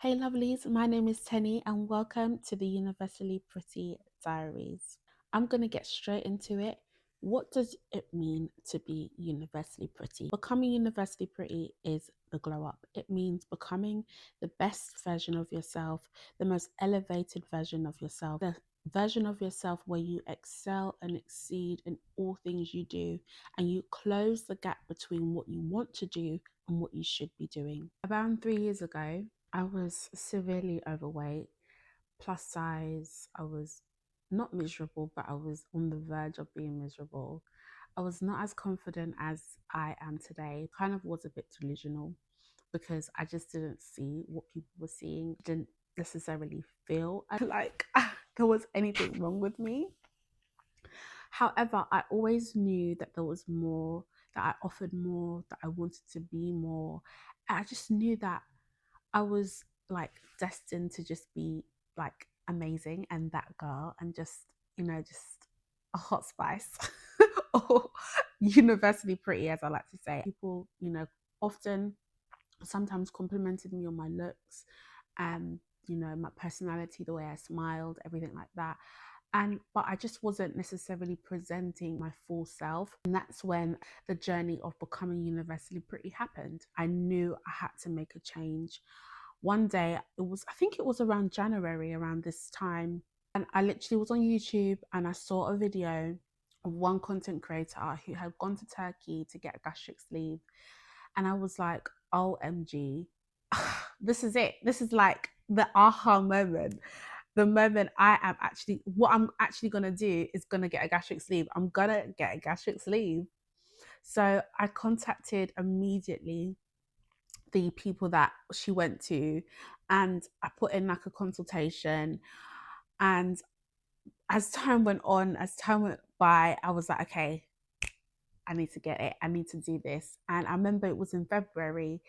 Hey lovelies, my name is Tenny and welcome to the Universally Pretty Diaries. I'm going to get straight into it. What does it mean to be universally pretty? Becoming universally pretty is the glow up. It means becoming the best version of yourself, the most elevated version of yourself, the version of yourself where you excel and exceed in all things you do, and you close the gap between what you want to do and what you should be doing. Around 3 years ago, I was severely overweight, plus size. I was not miserable, but I was on the verge of being miserable. I was not as confident as I am today. Kind of was a bit delusional because I just didn't see what people were seeing. Didn't necessarily feel like there was anything wrong with me. However, I always knew that there was more, that I offered more, that I wanted to be more. I just knew that I was like destined to just be like amazing and that girl and just a hot spice or universally pretty, as I like to say. People, often sometimes complimented me on my looks, um, my personality, the way I smiled, everything like that. But I just wasn't necessarily presenting my full self. And that's when the journey of becoming universally pretty happened. I knew I had to make a change. One day, I think it was around January, around this time, and I literally was on YouTube and I saw a video of one content creator who had gone to Turkey to get a gastric sleeve. And I was like, OMG, this is it. This is like the aha moment. The moment what I'm actually gonna do is gonna get a gastric sleeve. I'm gonna get a gastric sleeve. So I contacted immediately the people that she went to, and I put in like a consultation. And as time went on, as time went by, I was like, okay, I need to get it. I need to do this. And I remember it was in February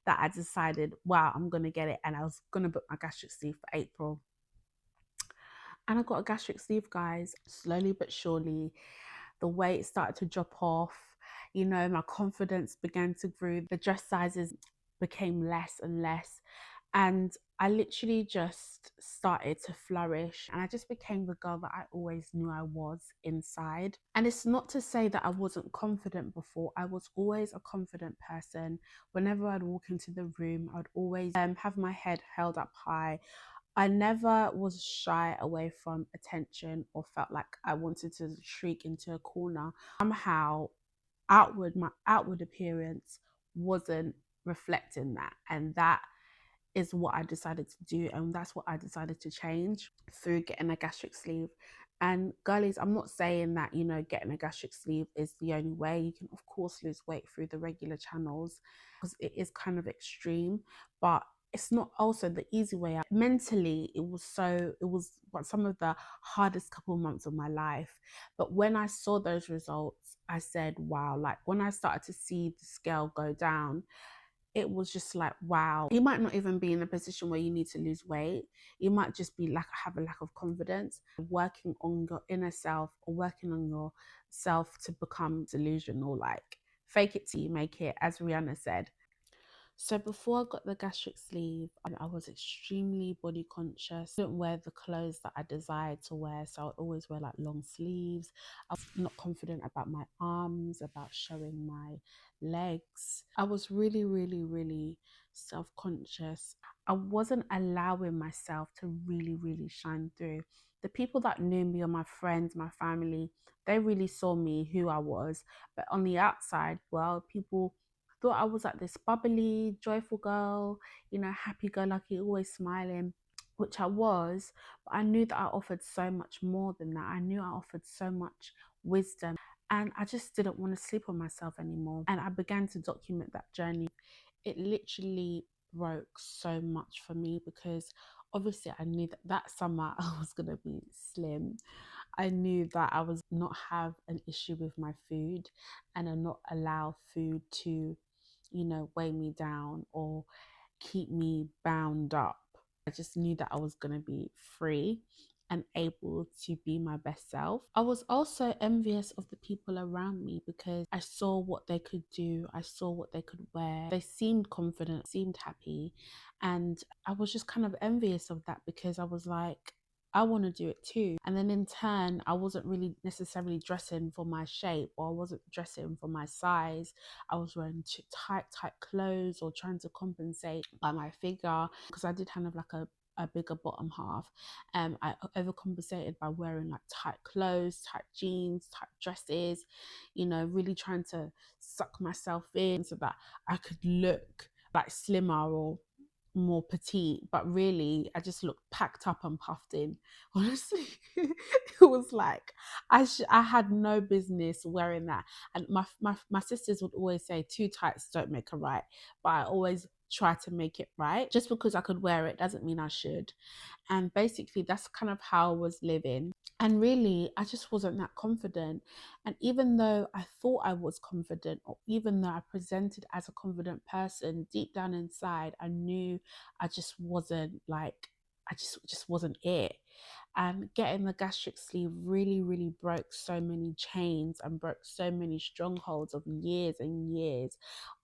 that I decided, wow, I'm going to get it. And I was going to book my gastric sleeve for April. And I got a gastric sleeve, guys, slowly but surely. The weight started to drop off. My confidence began to grow. The dress sizes became less and less. And I literally just started to flourish, and I just became the girl that I always knew I was inside. And it's not to say that I wasn't confident before. I was always a confident person. Whenever I'd walk into the room, I'd always have my head held up high. I never was shy away from attention or felt like I wanted to shriek into a corner. Somehow, my outward appearance wasn't reflecting that, and that is what I decided to do, and that's what I decided to change through getting a gastric sleeve. And girlies, I'm not saying that getting a gastric sleeve is the only way. You can of course lose weight through the regular channels because it is kind of extreme, but it's not also the easy way out. Mentally, it was some of the hardest couple months of my life. But when I saw those results, I said, wow, like when I started to see the scale go down, it was just like, wow. You might not even be in a position where you need to lose weight. You might just be have a lack of confidence. Working on your inner self or working on yourself to become delusional, like fake it till you make it, as Rihanna said. So before I got the gastric sleeve, I was extremely body conscious. I didn't wear the clothes that I desired to wear, so I would always wear like long sleeves. I was not confident about my arms, about showing my legs. I was really, really, really self-conscious. I wasn't allowing myself to really, really shine through. The people that knew me, or my friends, my family, they really saw me, who I was. But on the outside, well, people thought I was like this bubbly, joyful girl, happy go lucky, always smiling, which I was. But I knew that I offered so much more than that. I knew I offered so much wisdom. And I just didn't want to sleep on myself anymore. And I began to document that journey. It literally broke so much for me because obviously I knew that that summer I was going to be slim. I knew that I was not have an issue with my food, and I not allow food to weigh me down or keep me bound up. I just knew that I was going to be free and able to be my best self. I was also envious of the people around me because I saw what they could do, I saw what they could wear. They seemed confident, seemed happy, and I was just kind of envious of that because I was like, I want to do it too. And then in turn, I wasn't really necessarily dressing for my shape, or I wasn't dressing for my size. I was wearing too tight clothes or trying to compensate by my figure because I did kind of like a bigger bottom half. I overcompensated by wearing like tight clothes, tight jeans, tight dresses, really trying to suck myself in so that I could look like slimmer or more petite, but really I just looked packed up and puffed in. Honestly, it was like I had no business wearing that. And my sisters would always say two tights don't make a right, but I always try to make it right. Just because I could wear it doesn't mean I should. And basically that's kind of how I was living. And really, I just wasn't that confident. And even though I thought I was confident, or even though I presented as a confident person, deep down inside, I knew I just wasn't like, I just wasn't it. And getting the gastric sleeve really, really broke so many chains and broke so many strongholds of years and years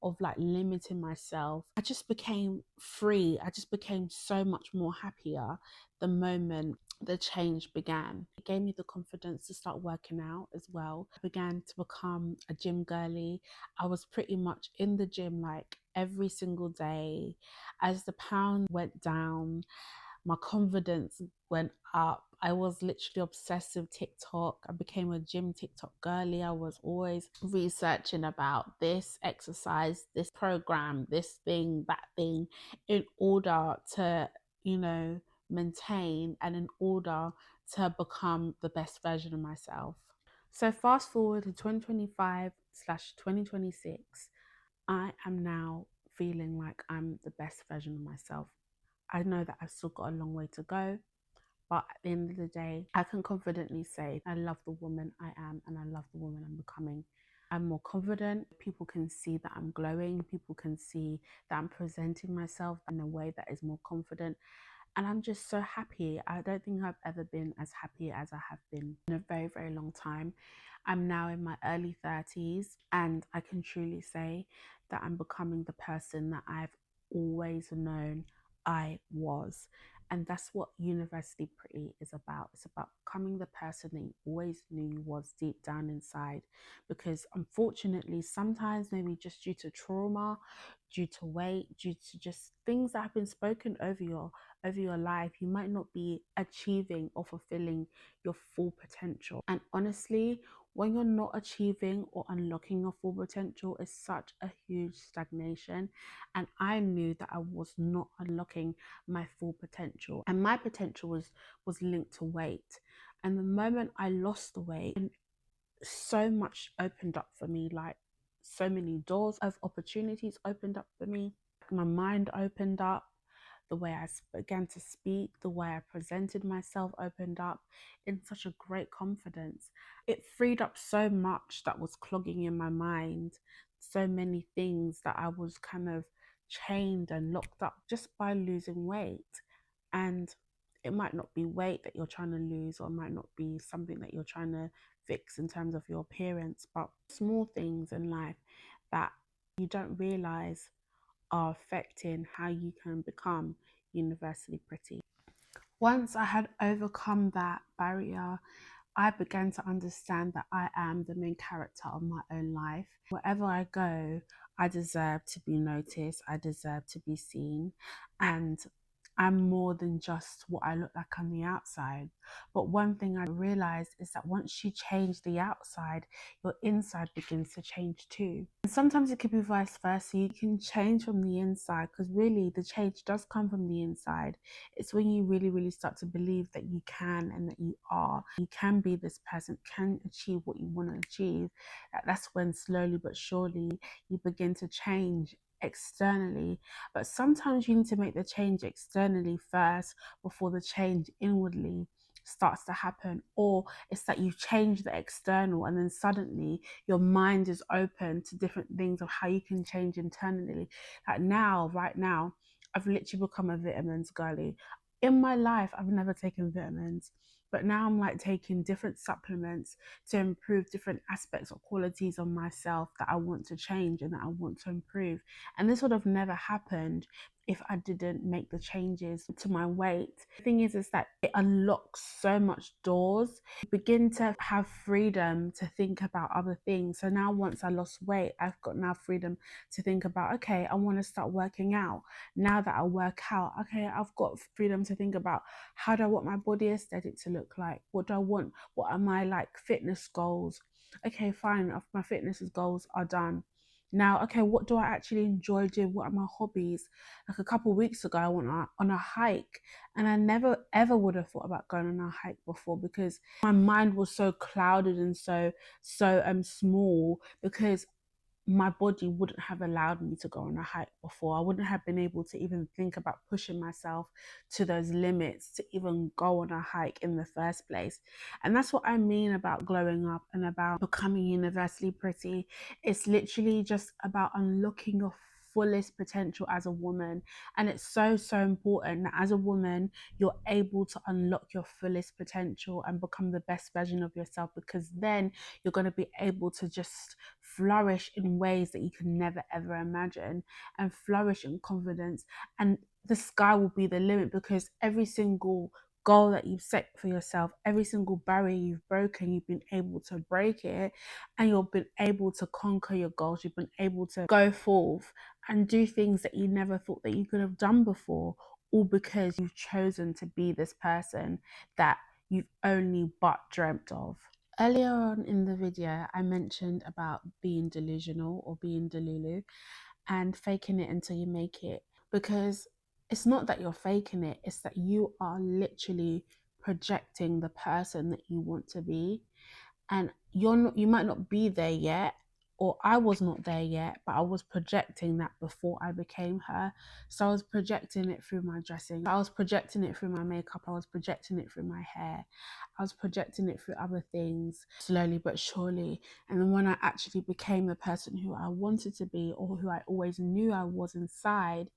of like limiting myself. I just became free. I just became so much more happier the moment the change began. It gave me the confidence to start working out as well. I began to become a gym girly. I was pretty much in the gym like every single day. As the pound went down, my confidence went up. I was literally obsessed with TikTok. I became a gym TikTok girly. I was always researching about this exercise, this program, this thing, that thing, in order to, maintain and in order to become the best version of myself. So fast forward to 2025/2026, I am now feeling like I'm the best version of myself. I know that I've still got a long way to go, but at the end of the day, I can confidently say I love the woman I am and I love the woman I'm becoming. I'm more confident. People can see that I'm glowing. People can see that I'm presenting myself in a way that is more confident. And I'm just so happy. I don't think I've ever been as happy as I have been in a very, very long time. I'm now in my early 30s, and I can truly say that I'm becoming the person that I've always known I was. And that's what Universally Pretty is about. It's about becoming the person that you always knew you was deep down inside. Because unfortunately, sometimes maybe just due to trauma, due to weight, due to just things that have been spoken over your life, you might not be achieving or fulfilling your full potential. And honestly, when you're not achieving or unlocking your full potential, is such a huge stagnation. And I knew that I was not unlocking my full potential. And my potential was linked to weight. And the moment I lost the weight, and so much opened up for me, like so many doors of opportunities opened up for me. My mind opened up. The way I began to speak, the way I presented myself opened up in such a great confidence. It freed up so much that was clogging in my mind, so many things that I was kind of chained and locked up just by losing weight. And it might not be weight that you're trying to lose, or it might not be something that you're trying to fix in terms of your appearance, but small things in life that you don't realize are affecting how you can become universally pretty. Once I had overcome that barrier, I began to understand that I am the main character of my own life. Wherever I go, I deserve to be noticed, I deserve to be seen, and I'm more than just what I look like on the outside. But one thing I realized is that once you change the outside, your inside begins to change too. And sometimes it could be vice versa. You can change from the inside, because really the change does come from the inside. It's when you really, really start to believe that you can and that you can be this person, can achieve what you want to achieve. That's when slowly but surely you begin to change externally. But sometimes you need to make the change externally first before the change inwardly starts to happen. Or it's that you change the external and then suddenly your mind is open to different things of how you can change internally. Like now, right now, I've literally become a vitamins girly. In my life, I've never taken vitamins, but now I'm like taking different supplements to improve different aspects or qualities of myself that I want to change and that I want to improve. And this would have never happened if I didn't make the changes to my weight. The thing is that it unlocks so much doors. You begin to have freedom to think about other things. So now once I lost weight, I've got now freedom to think about, okay, I want to start working out. Now that I work out, okay, I've got freedom to think about, how do I want my body aesthetic to look like? What do I want? What are my like fitness goals? Okay, fine, my fitness goals are done. Now, okay, what do I actually enjoy doing? What are my hobbies? Like a couple of weeks ago, I went on a hike, and I never ever would have thought about going on a hike before, because my mind was so clouded and so small, because my body wouldn't have allowed me to go on a hike before. I wouldn't have been able to even think about pushing myself to those limits to even go on a hike in the first place. And that's what I mean about glowing up and about becoming universally pretty. It's literally just about unlocking your fullest potential as a woman. And it's so important that as a woman, you're able to unlock your fullest potential and become the best version of yourself, because then you're going to be able to just flourish in ways that you can never ever imagine, and flourish in confidence. And the sky will be the limit, because every single goal that you've set for yourself, every single barrier you've broken, you've been able to break it, and you've been able to conquer your goals. You've been able to go forth and do things that you never thought that you could have done before, all because you've chosen to be this person that you've only but dreamt of. Earlier on in the video, I mentioned about being delusional or being delulu and faking it until you make it, because it's not that you're faking it, it's that you are literally projecting the person that you want to be. And you might not be there yet, or I was not there yet, but I was projecting that before I became her. So I was projecting it through my dressing, I was projecting it through my makeup, I was projecting it through my hair, I was projecting it through other things, slowly but surely. And then when I actually became the person who I wanted to be, or who I always knew I was inside,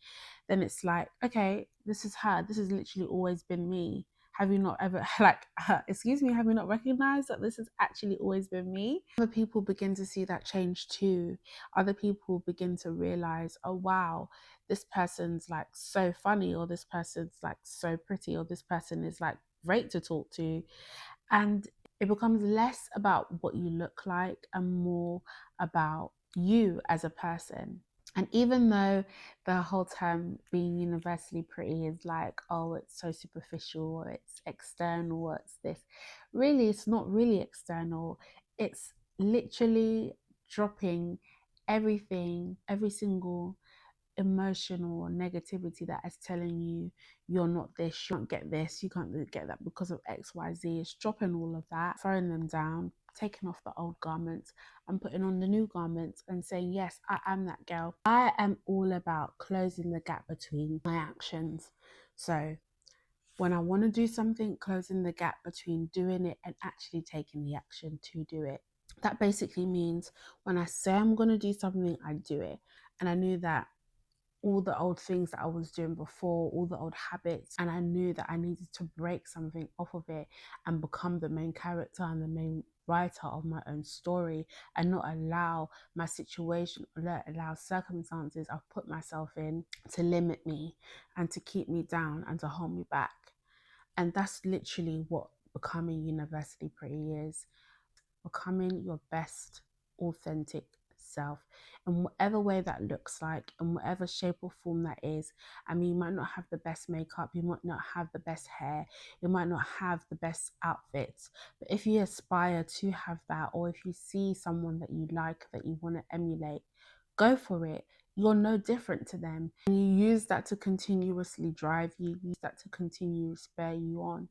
then it's like, okay, this is her, this has literally always been me. Have you not ever, like, excuse me, have you not recognized that this has actually always been me? Other people begin to see that change too. Other people begin to realize, oh wow, this person's like so funny, or this person's like so pretty, or this person is like great to talk to. And it becomes less about what you look like and more about you as a person. And even though the whole term being universally pretty is like, oh, it's so superficial, or it's external, or it's this, really, it's not really external. It's literally dropping everything, every single emotional negativity that is telling you you're not this, you can't get this, you can't get that because of XYZ. It's dropping all of that, throwing them down, taking off the old garments and putting on the new garments, and saying, yes, I am that girl. I am all about closing the gap between my actions. So when I want to do something, closing the gap between doing it and actually taking the action to do it. That basically means when I say I'm going to do something, I do it. And I knew that all the old things that I was doing before, all the old habits, and I knew that I needed to break something off of it and become the main character and the main writer of my own story, and not allow my situation, or not allow circumstances I've put myself in to limit me and to keep me down and to hold me back. And that's literally what becoming universally pretty is. Becoming your best authentic self in whatever way that looks like, in whatever shape or form that is. I mean, you might not have the best makeup, you might not have the best hair, you might not have the best outfits, but if you aspire to have that, or if you see someone that you like, that you want to emulate, go for it. You're no different to them, and you use that to continuously drive you, use that to continue to spur you on.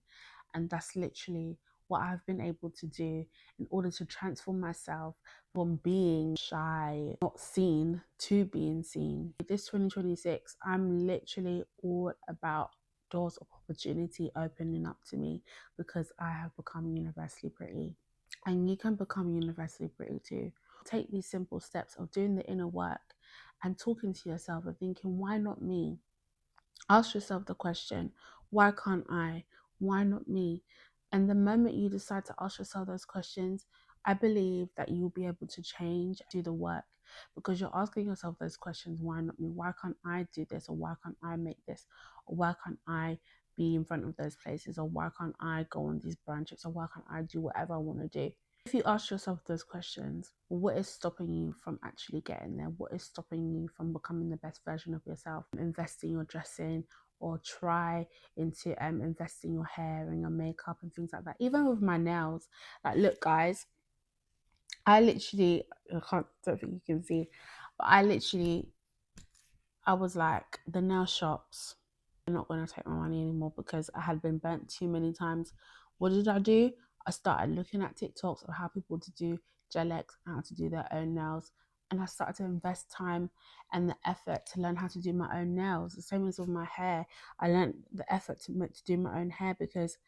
And that's literally what I've been able to do in order to transform myself from being shy, not seen, to being seen. This 2026, I'm literally all about doors of opportunity opening up to me, because I have become universally pretty. And you can become universally pretty too. Take these simple steps of doing the inner work and talking to yourself and thinking, why not me? Ask yourself the question, Why can't I? Why not me? And the moment you decide to ask yourself those questions, I believe that you'll be able to change, do the work, because you're asking yourself those questions. Why not me? Why can't I do this? Or why can't I make this? Or why can't I be in front of those places? Or why can't I go on these brand trips? Or why can't I do whatever I want to do? If you ask yourself those questions, what is stopping you from actually getting there? What is stopping you from becoming the best version of yourself? Invest in your dressing, or try into investing your hair and your makeup and things like that. Even with my nails, like, look guys, don't think you can see, but I was like, the nail shops, they're not going to take my money anymore because I had been burnt too many times. What did I do? I started looking at TikToks of how people to do gel X and how to do their own nails. And I started to invest time and the effort to learn how to do my own nails. The same as with my hair. I learned the effort to do my own hair, because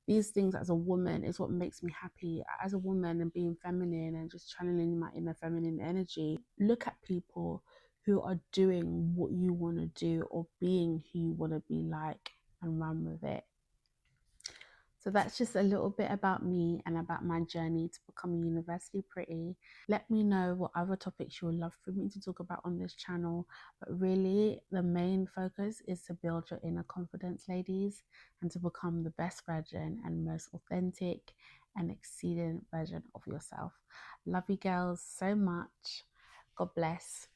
these things as a woman is what makes me happy. As a woman and being feminine and just channeling my inner feminine energy, look at people who are doing what you want to do or being who you want to be like, and run with it. So that's just a little bit about me and about my journey to becoming universally pretty. Let me know what other topics you would love for me to talk about on this channel. But really, the main focus is to build your inner confidence, ladies, and to become the best version and most authentic and exceeding version of yourself. Love you girls so much. God bless.